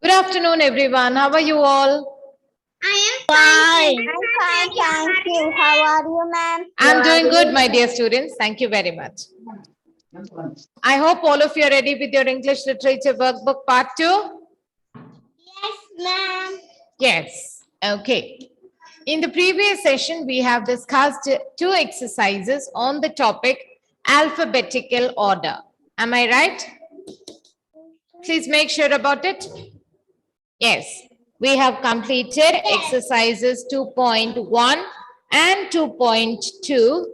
Good afternoon, everyone. How are you all? I Fine. am fine, thank you. How are you, ma'am? I'm doing good, my dear students. Thank you very much. I hope all of you are ready with your English Literature Workbook Part 2. Yes, ma'am. Yes. Okay. In the previous session, we have discussed two exercises on the topic alphabetical order. Am I right? Please make sure about it. Yes. We have completed exercises 2.1 and 2.2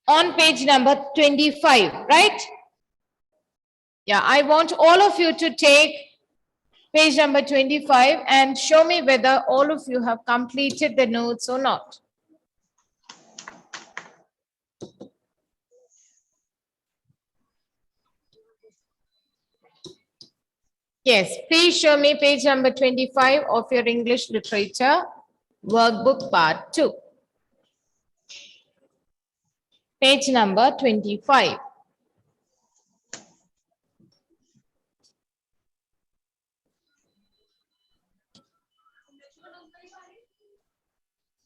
on page number 25, right? Yeah, I want all of you to take page number 25 and show me whether all of you have completed the notes or not. Yes, please show me page number 25 of your English Literature Workbook Part 2. Page number 25.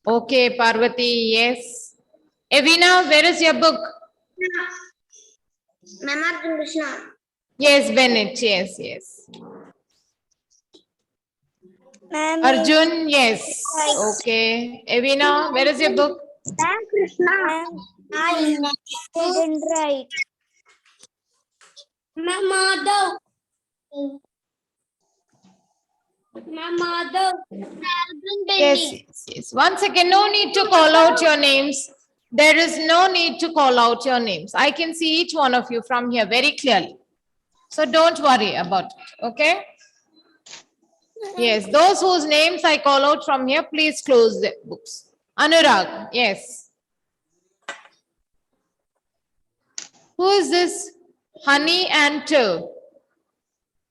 Okay, Parvati, yes. Evina, where is your book? Ma'am, Arjun Krishna. Yes, Bennett, yes. Ma'am, Arjun, yes. Okay. Evina, where is your book? Ma'am Krishna. I didn't write. Ma'am Madhav. Ma'am Madhav. Yes. One second. No need to call out your names. There is no need to call out your names. I can see each one of you from here very clearly. So don't worry about it. Okay? Yes. Those whose names I call out from here, please close the books. Anurag. Yes. Who is this? Honey and Till.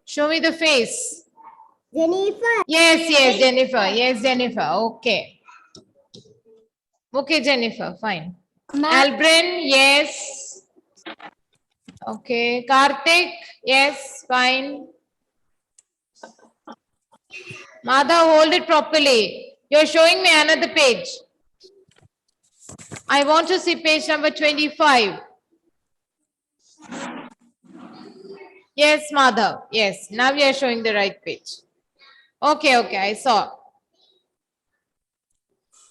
Show me the face. Jennifer. Yes, Jennifer. Yes, Jennifer. Okay. Okay, Jennifer. Fine. Albrin, yes. Okay. Karthik, yes, fine. Madhav, hold it properly. You're showing me another page. I want to see page number 25. Yes, Madhav. Yes, now you are showing the right page. Okay, I saw.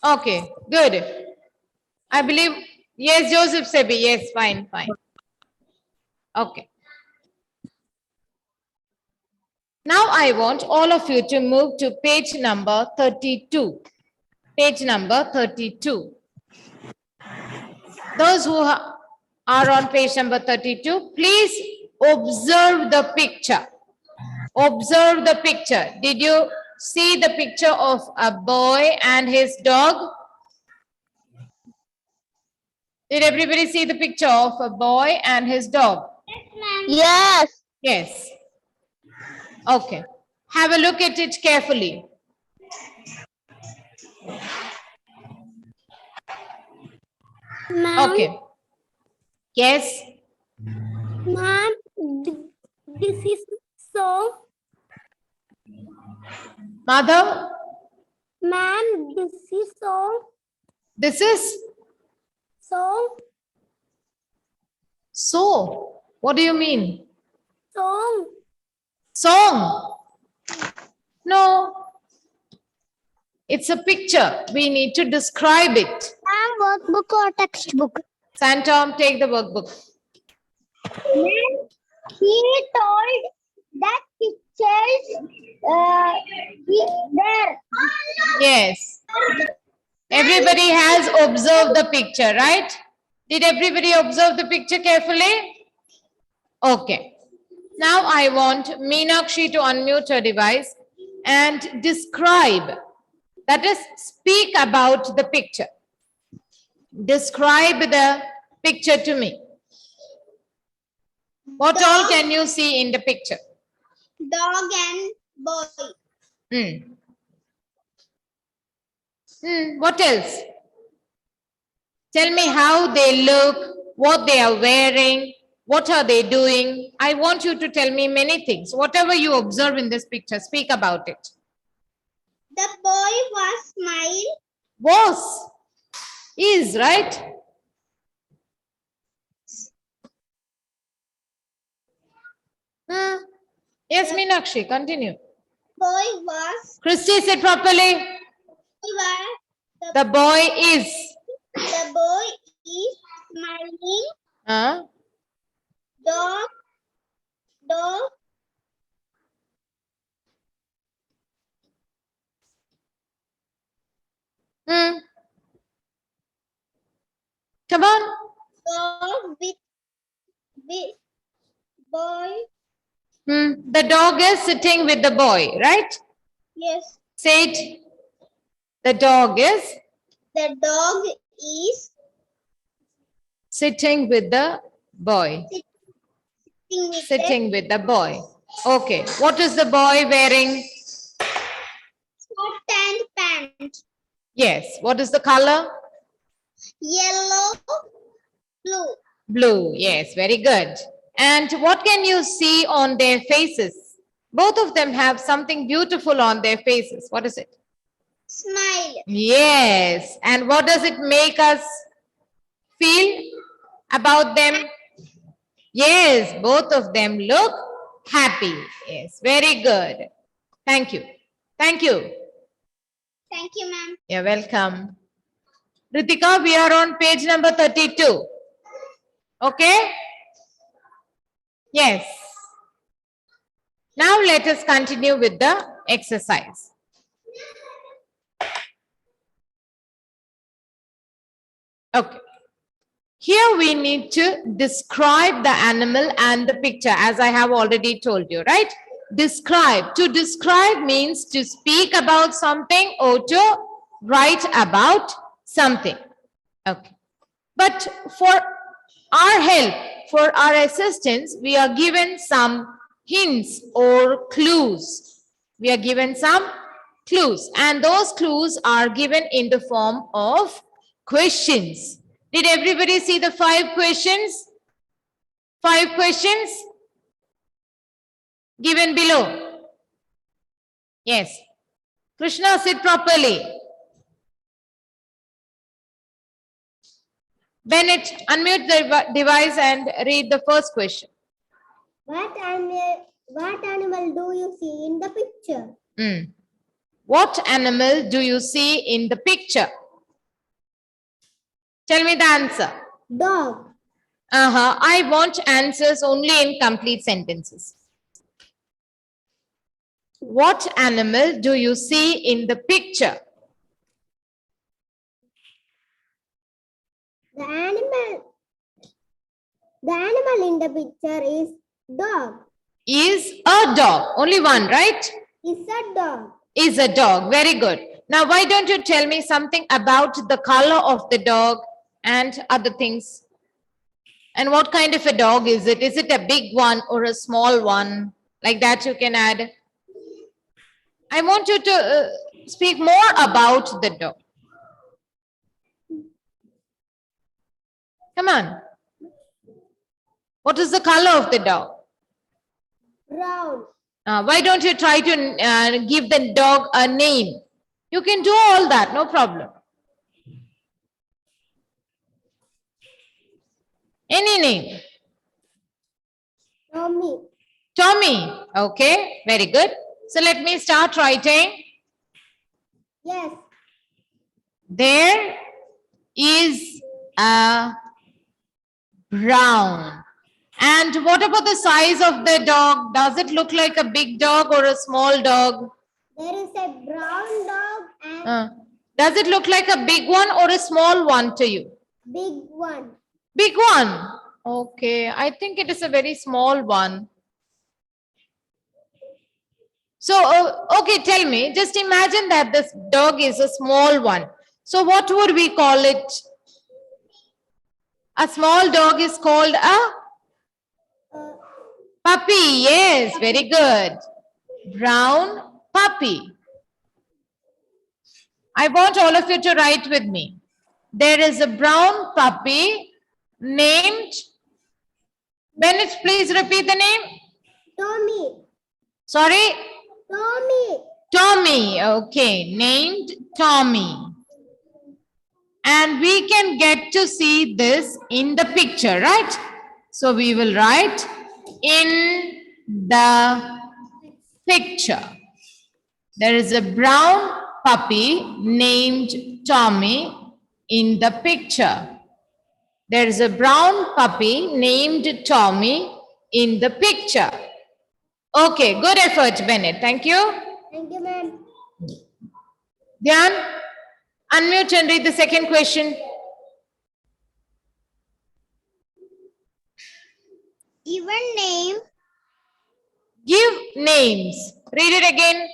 Okay, good. I believe, yes, Joseph Sebi. Yes, fine. Okay. Now I want all of you to move to page number 32. Page number 32. Those who are on page number 32, please observe the picture. Observe the picture. Did you see the picture of a boy and his dog? Did everybody see the picture of a boy and his dog? Yes. Yes. Okay. Have a look at it carefully. Okay. Yes. Ma'am, this is so. Madhav, Ma'am, this is so. this is So. so. What do you mean? Song. Song. No. It's a picture. We need to describe it. Ma'am, workbook or textbook? Santom, take the workbook. He told that pictures there. Yes. Everybody has observed the picture, right? Did everybody observe the picture carefully? Okay. Now I want Meenakshi to unmute her device and describe, that is, speak about the picture. Describe the picture to me. What all can you see in the picture? Dog and boy. What else? Tell me how they look, what they are wearing, What are they doing? I want you to tell me many things. Whatever you observe in this picture, speak about it. The boy was smile. Was, is, right? Yes, Meenakshi, continue. Boy was. Christy, say properly. Was The boy is. the boy is smiling. Huh? Dog. Dog. Hmm. Come on. Dog with boy. The dog is sitting with the boy, right? Yes. Say it. The dog is The dog is sitting with the boy. Sitting with the boy. Okay. What is the boy wearing? shirt and pant. Yes. What is the color? Yellow. Blue. Blue. Yes. Very good. And what can you see on their faces? Both of them have something beautiful on their faces. What is it? Smile. Yes. And what does it make us feel about them? Yes, both of them look happy. Yes, very good. Thank you. Thank you. Thank you, ma'am. You're welcome. Ritika, we are on page number 32. Okay? Yes. Now let us continue with the exercise. Okay. Here we need to describe the animal and the picture, as I have already told you, right? Describe. To describe means to speak about something or to write about something. Okay. But for our help, for our assistance, we are given some hints or clues. We are given some clues, and those clues are given in the form of questions. Did everybody see the 5 questions? 5 questions given below. Yes. Krishna, sit properly. Bennett, unmute the device and read the first question. What animal do you see in the picture? What animal do you see in the picture? Tell me the answer. Dog. I want answers only in complete sentences. What animal do you see in the picture? The animal in the picture is dog. Is a dog. Only one, right? Is a dog. Is a dog. Very good. Now, why don't you tell me something about the color of the dog and other things? And what kind of a dog is it? Is it a big one or a small one? Like that you can add. I want you to speak more about the dog. Come on. What is the color of the dog? Brown. Why don't you try to give the dog a name? You can do all that, no problem. Any name? Tommy. Tommy. Okay, very good. So let me start writing. Yes. There is a brown. And what about the size of the dog? Does it look like a big dog or a small dog? There is a brown dog and Does it look like a big one or a small one to you? big one. Big one. Okay, I think it is a very small one. So, okay, tell me, just imagine that this dog is a small one. So what would we call it? A small dog is called a puppy. Yes, very good. Brown puppy. I want all of you to write with me. There is a brown puppy named Bennett, please repeat the name. Tommy. Sorry? Tommy. Tommy. Okay, named Tommy. And we can get to see this in the picture, right? So we will write in the picture. There is a brown puppy named Tommy in the picture. There is a brown puppy named Tommy in the picture. Okay, good effort, Bennett. Thank you. Thank you, ma'am. Dhyan, unmute and read the second question. Even name. Give names. Read it again.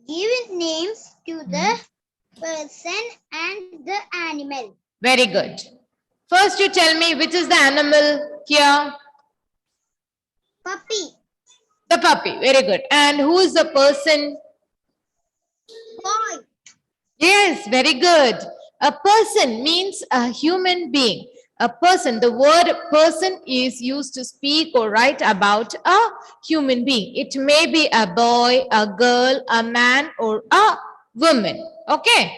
Give names to the person and the animal. Very good. First, you tell me which is the animal here. Puppy. The puppy. Very good. And who is the person? Boy. Yes, very good. A person means a human being. A person, the word person is used to speak or write about a human being. It may be a boy, a girl, a man, or a woman. Okay?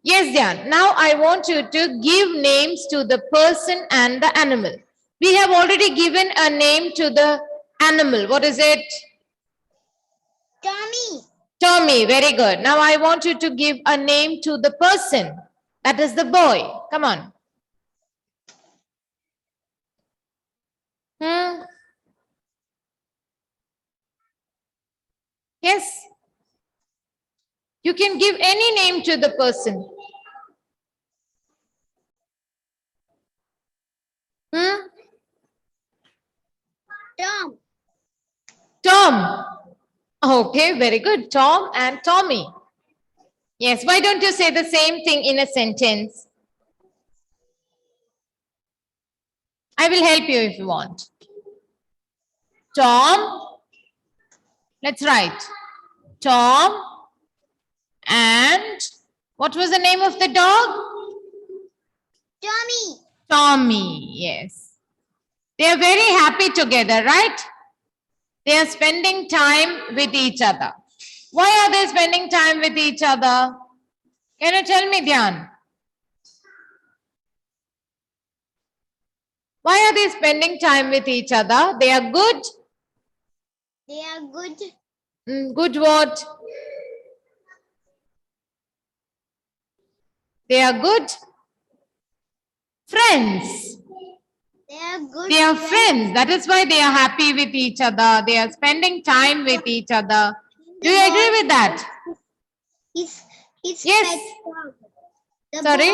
Yes, Dhyan. Now I want you to give names to the person and the animal. We have already given a name to the animal. What is it? Tommy. Tommy, very good. Now I want you to give a name to the person. That is the boy. Come on. Yes. You can give any name to the person. Tom. Tom. Okay, very good. Tom and Tommy. Yes, why don't you say the same thing in a sentence? I will help you if you want. Tom. Let's write. Tom and what was the name of the dog? Tommy. Tommy, yes. They are very happy together, right? They are spending time with each other. Why are they spending time with each other? Can you tell me, Dhyan? Why are they spending time with each other? They are good. They are good. Good what? They are good friends. They are good. They are friends. That is why they are happy with each other. They are spending time with each other. Do you agree with that? His Yes. pet dog. Sorry?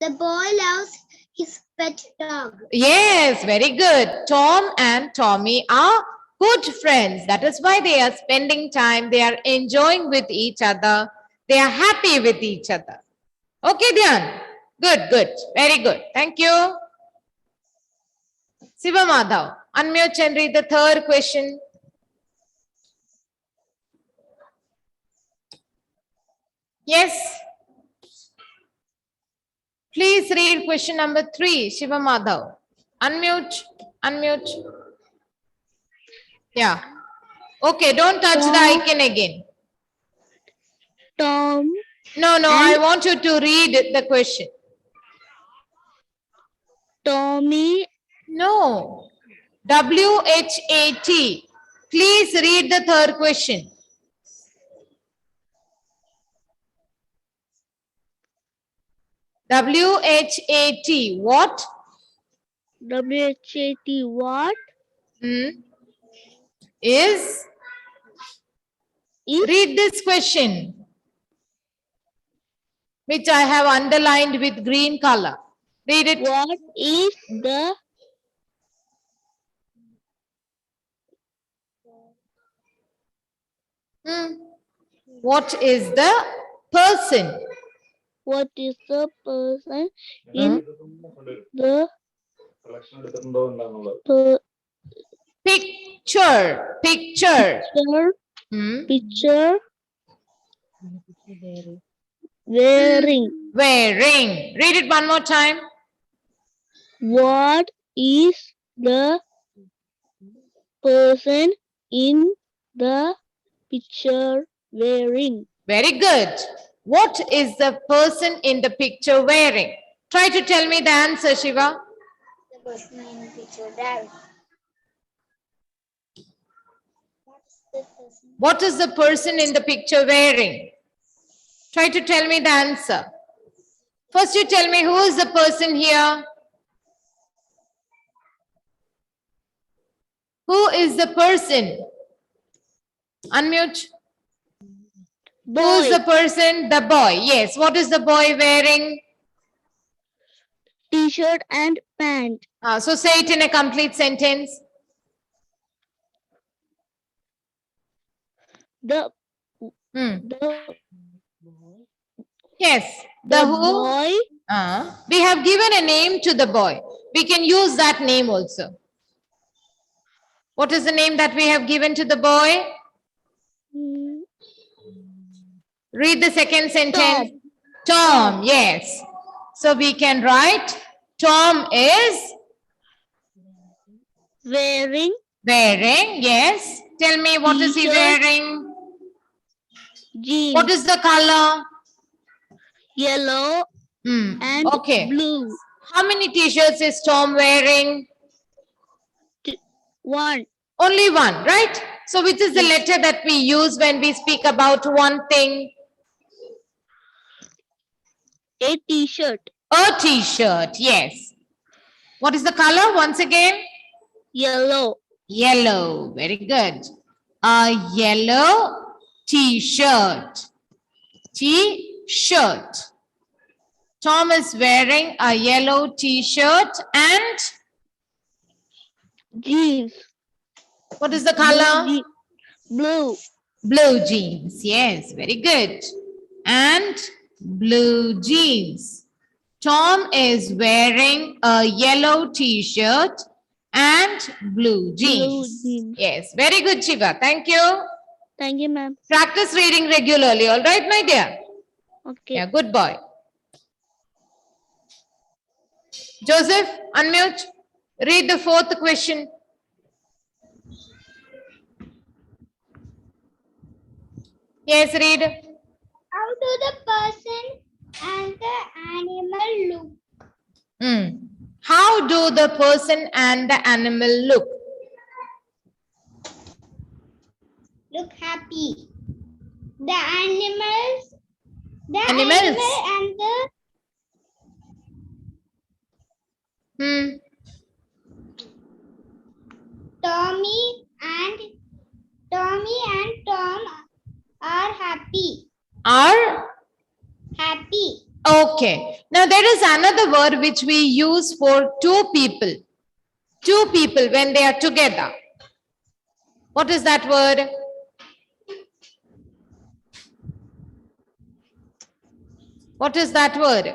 The boy loves his pet dog. Yes, very good. Tom and Tommy are good friends. That is why they are spending time. They are enjoying with each other. They are happy with each other. Okay, Dhyan? Good, good. Very good. Thank you. Siva Madhav, unmute and read the third question. Yes. Please read question number 3, Shiva Madhav. Unmute, unmute. Yeah. Okay, don't touch the icon again. Tom. No, I want you to read the question. Tommy. No. WHAT. Please read the third question. WHAT. What? WHAT what? Is? Read this question, which I have underlined with green color. Read it. What is the What is the person? what is the person in the Picture. Picture. picture wearing? Wearing. Read it one more time. What is the person in the picture wearing? Very good. What is the person in the picture wearing? Try to tell me the answer, Shiva. The person in the picture driving. What is the person in the picture wearing? Try to tell me the answer. First, you tell me who is the person here? Who is the person? Unmute. Who is the person? The boy. Yes. What is the boy wearing? T-shirt and pant. So say it in a complete sentence. The Hmm. the, Yes. the The who? boy We have given a name to the boy. We can use that name also. What is the name that we have given to the boy? mm, Read the second sentence. Tom. Yes. So we can write Tom is wearing wearing. Yes. Tell me what is he T-shirt. wearing? jeans, What is the color? yellow and Okay. blue. How many t-shirts is Tom wearing? One. Only one, right? So which is the letter that we use when we speak about one thing? A T-shirt. A t-shirt, yes. What is the color once again? Yellow. Yellow, very good. A yellow t-shirt. T-shirt. Tom is wearing a yellow t-shirt and Jeans. what is the color? Blue. Blue jeans. Yes, very good. And blue jeans. Tom is wearing a yellow t-shirt and blue jeans. jeans. Yes, very good, Shiva. Thank you. Thank you, ma'am. Practice reading regularly. All right, my dear? Okay. Yeah, good boy. Joseph, unmute. Read the fourth question. Yes, read. How do the person and the animal look? How do the person and the animal look? Look happy. The animals. The Animals. animal and the Tommy and Tom are happy. Are? Happy. Okay. Now there is another word which we use for two people. Two people when they are together. What is that word? What is that word?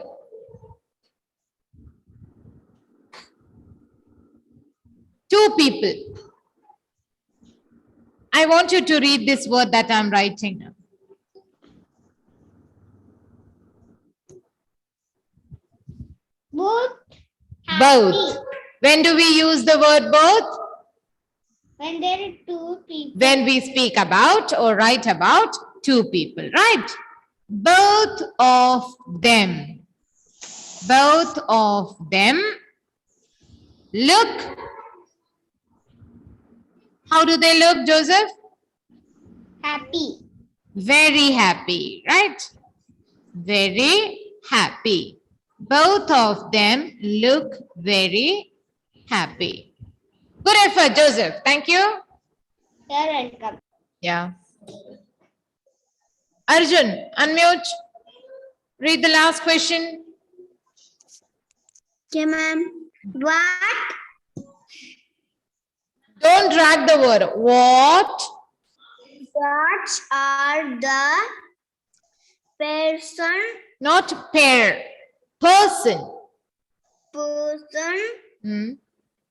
Two people. I want you to read this word that I'm writing now. Both. Both. When do we use the word both? When there are two people. When we speak about or write about two people, right? Both of them. Both of them look. How do they look, Joseph? Happy. Very happy, right? Very happy. Both of them look very happy. Good effort, Joseph. Thank you. You're welcome. Yeah. Arjun, unmute. Read the last question. Okay, ma'am. What? Don't drag the word. What? What are the person Not pair. Person.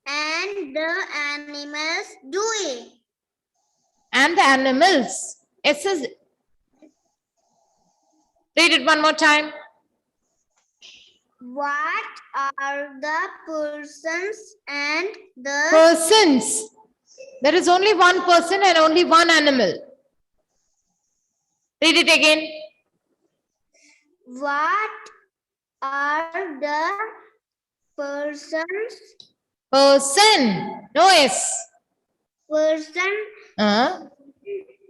and the animals doing? And the animals. It says. Read it one more time. What are the persons and the Persons. There is only one person and only one animal. Read it again. what are the persons Person. No S. person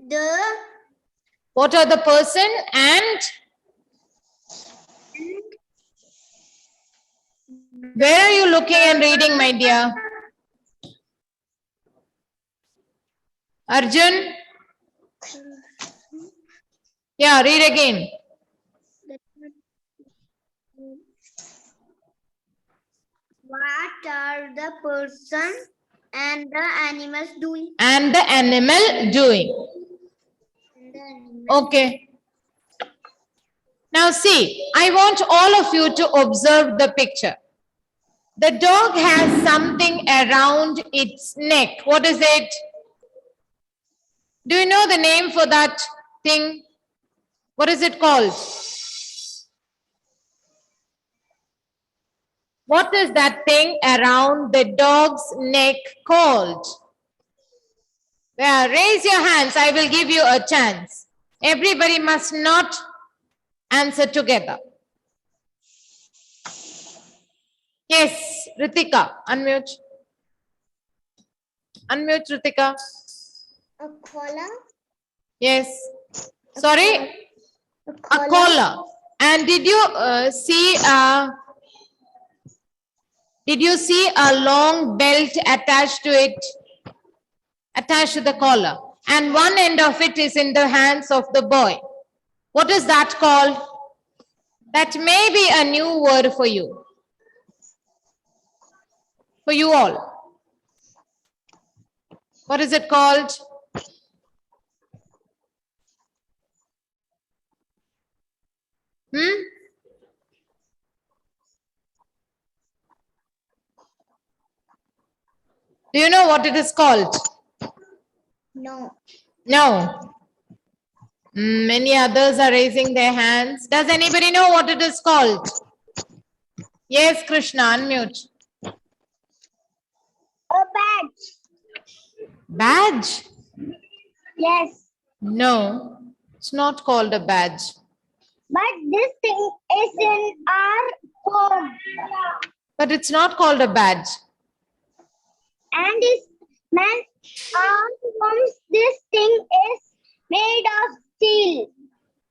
the What are the person and where are you looking and reading, my dear? Arjun? Yeah, read again. what are the person and the animals doing? And the animal doing. Okay. Now see, I want all of you to observe the picture. The dog has something around its neck. What is it? Do you know the name for that thing? What is it called? What is that thing around the dog's neck called? Well, raise your hands. I will give you a chance. Everybody must not answer together. Yes, Ritika, unmute. Unmute, Ritika. A collar. Yes. Sorry? A collar. And did you see a long belt attached to it? Attached to the collar. And one end of it is in the hands of the boy. What is that called? That may be a new word for you. For you all. What is it called? Hmm? Do you know what it is called? No. No. Many others are raising their hands. Does anybody know what it is called? Yes, Krishna, unmute. A badge. Badge? Yes. No, it's not called a badge. But this thing is in our code. But it's not called a badge. And is man arms. This thing is made of steel.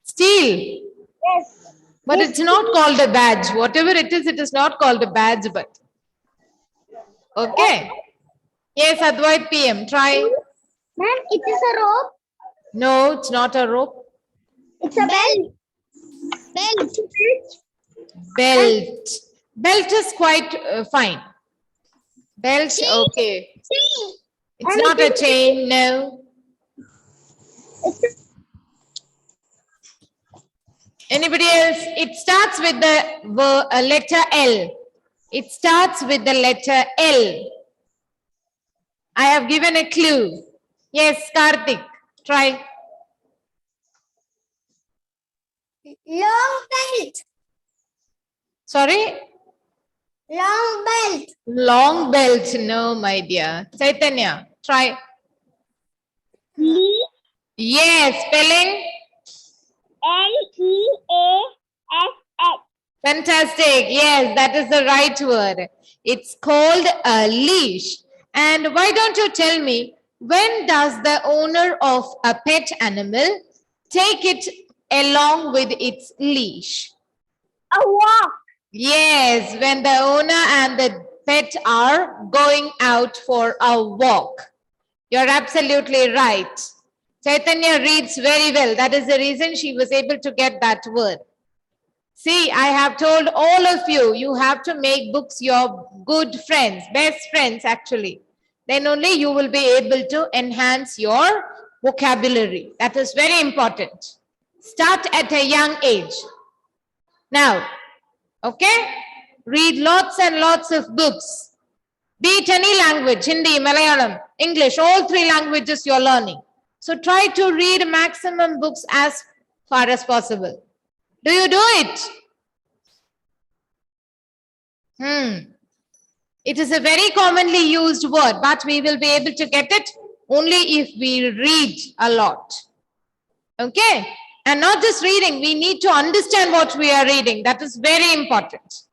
Steel. Yes. But it's not called a badge. Whatever it is not called a badge, but. Okay. Yes, Advait PM, try. Ma'am, it is a rope. No, it's not a rope. It's a belt. Belt. Belt. Belt is quite fine. Belt, okay. It's not a chain, no. Anybody else? It starts with the letter L. It starts with the letter L. I have given a clue. Yes, Karthik, try. Long belt. Sorry? Long belt. Long belt. No, my dear. Chaitanya, try. Yes, spelling. Leash. Fantastic. Yes, that is the right word. It's called a leash. And why don't you tell me, when does the owner of a pet animal take it along with its leash? A walk. Yes, when the owner and the pet are going out for a walk. You're absolutely right. Chaitanya reads very well. That is the reason she was able to get that word. See, I have told all of you, you have to make books your good friends, best friends actually. Then only you will be able to enhance your vocabulary. That is very important. Start at a young age. Now, okay? Read lots and lots of books. Be it any language, Hindi, Malayalam, English, all three languages you're learning. So try to read maximum books as far as possible. Do you do it? It is a very commonly used word, but we will be able to get it only if we read a lot. Okay? And not just reading, we need to understand what we are reading. That is very important.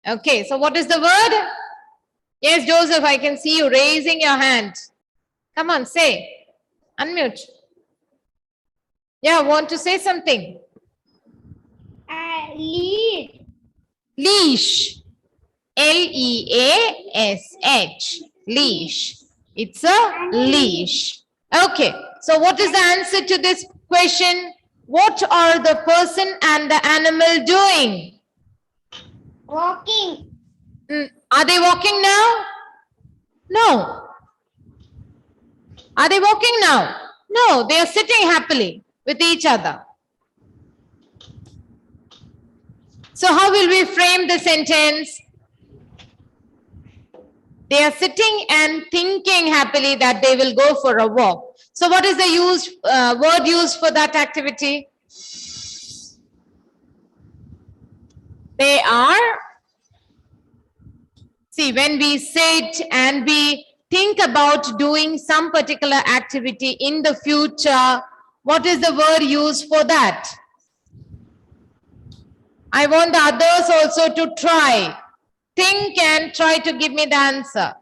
Okay, so what is the word? Yes, Joseph, I can see you raising your hand. Come on, say. Unmute. Yeah, want to say something? Lead. Leash. Leash. Leash. It's a leash. Okay. So what is the answer to this question? What are the person and the animal doing? Walking. Are they walking now? No. Are they walking now? No, they are sitting happily with each other. So how will we frame the sentence? They are sitting and thinking happily that they will go for a walk. So what is the word used for that activity? They are, see, when we sit and we think about doing some particular activity in the future, what is the word used for that? I want the others also to try. Think and try to give me the answer.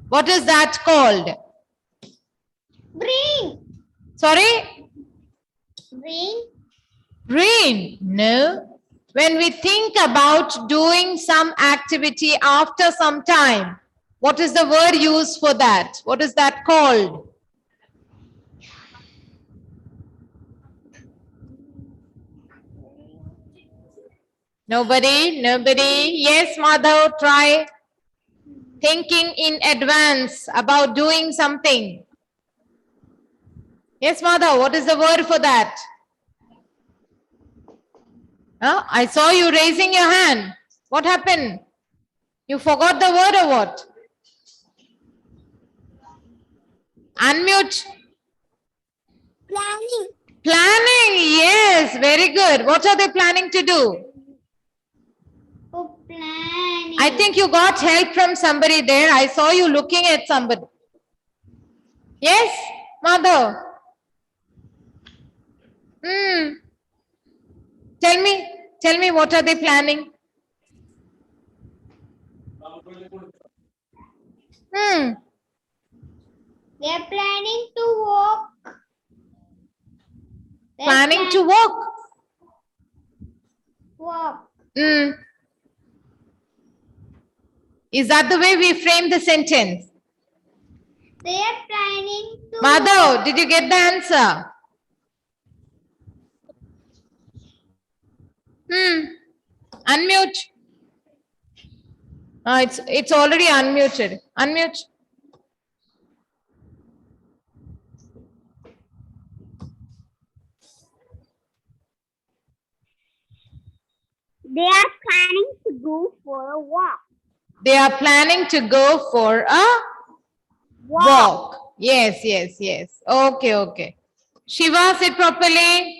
What is that called? Bring. Sorry? Bring. Brain. No. When we think about doing some activity after some time, what is the word used for that? What is that called? Nobody? Nobody? Yes, Madhav, try. Thinking in advance about doing something. Yes, Madhav, what is the word for that? Huh? I saw you raising your hand. What happened? You forgot the word or what? Unmute. Planning. Planning. Yes, very good. What are they planning to do? Oh, planning. I think you got help from somebody there. I saw you looking at somebody. Yes, Madhav. Tell me what are they planning? They are planning to walk. They are Planning to walk. walk. Is that the way we frame the sentence? They are planning to Madhav, did you get the answer? Unmute. It's already unmuted. Unmute. They are planning to go for a walk. They are planning to go for a walk. Yes, yes, yes. Okay, okay. Shiva, sit properly.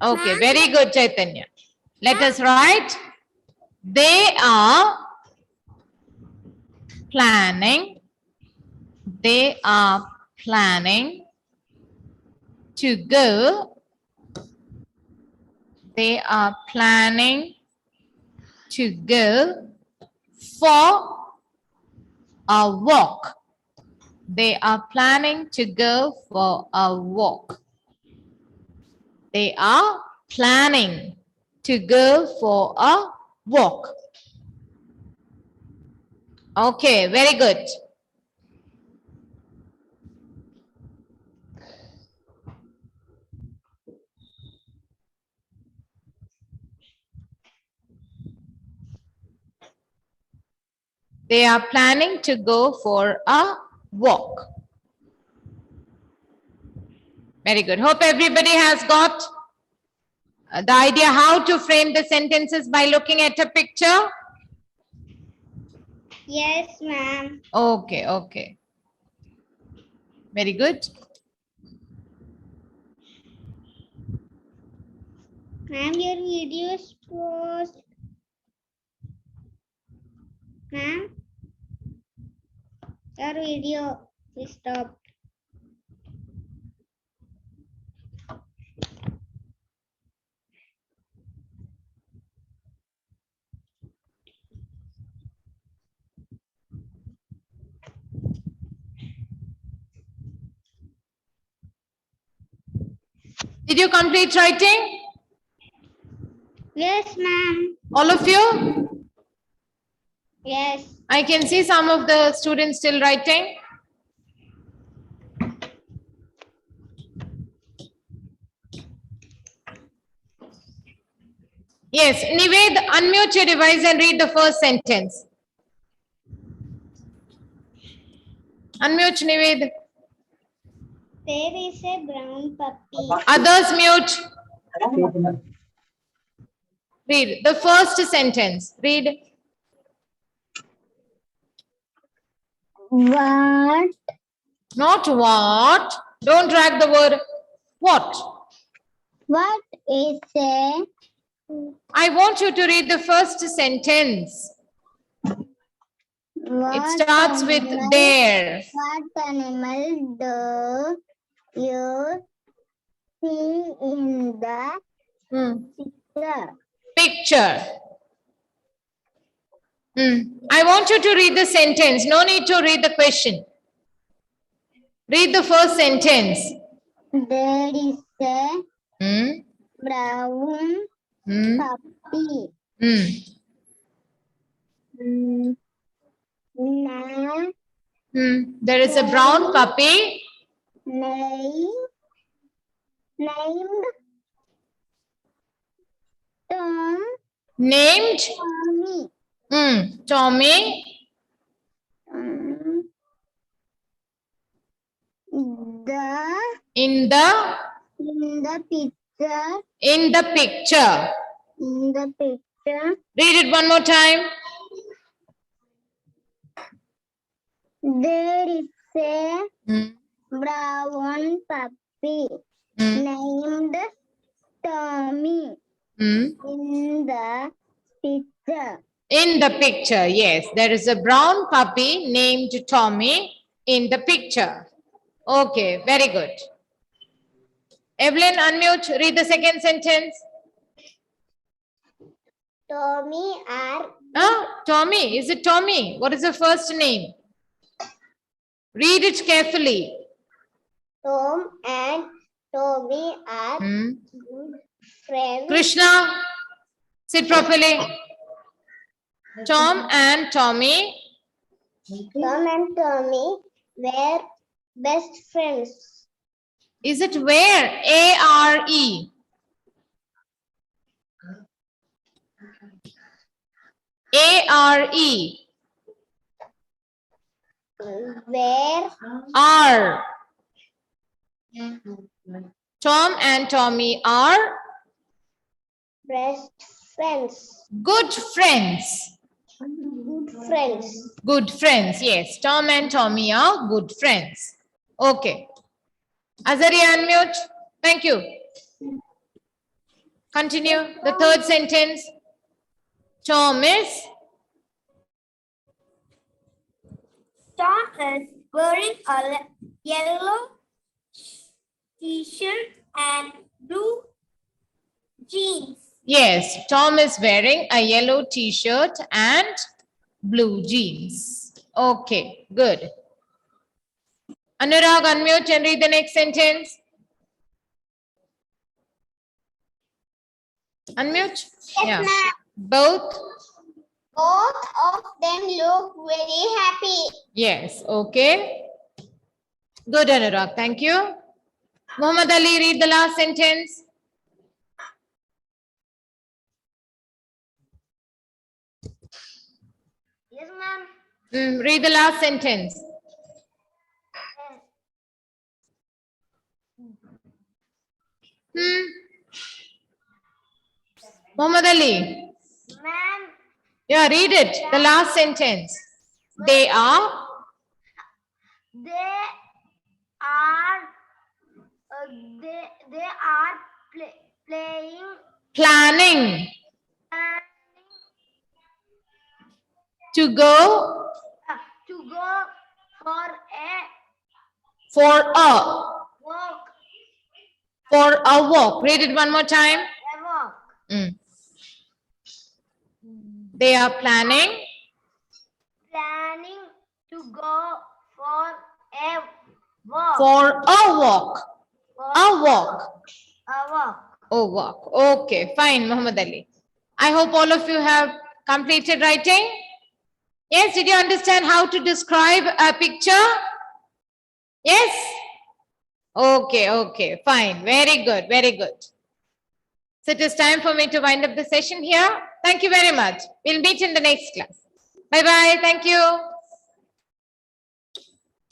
Okay, very good, Chaitanya. Let us write. They are planning. They are planning to go. They are planning to go for a walk. They are planning to go for a walk. They are planning to go for a walk. Okay, very good. They are planning to go for a walk. Very good. Hope everybody has got the idea how to frame the sentences by looking at a picture. Yes, ma'am. Okay, okay. Very good. Ma'am, your video is paused. Ma'am, your video is stopped. Did you complete writing? Yes, ma'am. All of you? Yes. I can see some of the students still writing. Yes, Nived, unmute your device and read the first sentence. Unmute, Nived. There is a brown puppy. Others mute. Read the first sentence. Read. What? Not what. Don't drag the word what. What is a I want you to read the first sentence. It starts with there. What animal do you see in the picture? Picture. I want you to read the sentence. No need to read the question. Read the first sentence. There is a Hmm. brown Hmm. puppy. Hmm. There is a brown puppy. Named Tom Named Tommy. Tommy. The In the picture. in the picture. In the picture. Read it one more time. There is a Hmm. brown puppy Hmm. named Tommy Hmm. in the picture. In the picture, yes, there is a brown puppy named Tommy in the picture. Okay, very good. Evelyn, unmute. Read the second sentence. Tommy are Tommy. Is it Tommy? What is the first name? Read it carefully. Tom and Tommy are good friends. Krishna, sit properly. Tom and Tommy. Tom and Tommy were best friends. Is it where? A-R-E. A-R-E. Where R. Tom and Tommy are best friends. good friends. Good friends. Good friends. Yes, Tom and Tommy are good friends. Okay. Azari, unmute. Thank you. Continue. The third sentence. Tom is wearing a yellow t-shirt and blue jeans. Yes, Tom is wearing a yellow t-shirt and blue jeans. Okay, good. Anurag, unmute and read the next sentence. Unmute. Yes, ma'am. Both. Both of them look very happy. Yes, okay. Good, Anurag. Thank you. Muhammad Ali, read the last sentence. Yes, ma'am. Read the last sentence. Muhammad Ali. Ma'am. Yeah, read it. The last sentence. They are. They are playing Planning. To go To go for for a walk. for a walk. Read it one more time. A walk. Mm. They are planning Planning to go for a walk. for a walk. A walk. A walk. Oh, walk. Okay, fine, Muhammad Ali. I hope all of you have completed writing. Yes, did you understand how to describe a picture? Yes? Okay, okay, fine. Very good, very good. So it is time for me to wind up the session here. Thank you very much. We'll meet in the next class. Bye-bye. Thank you.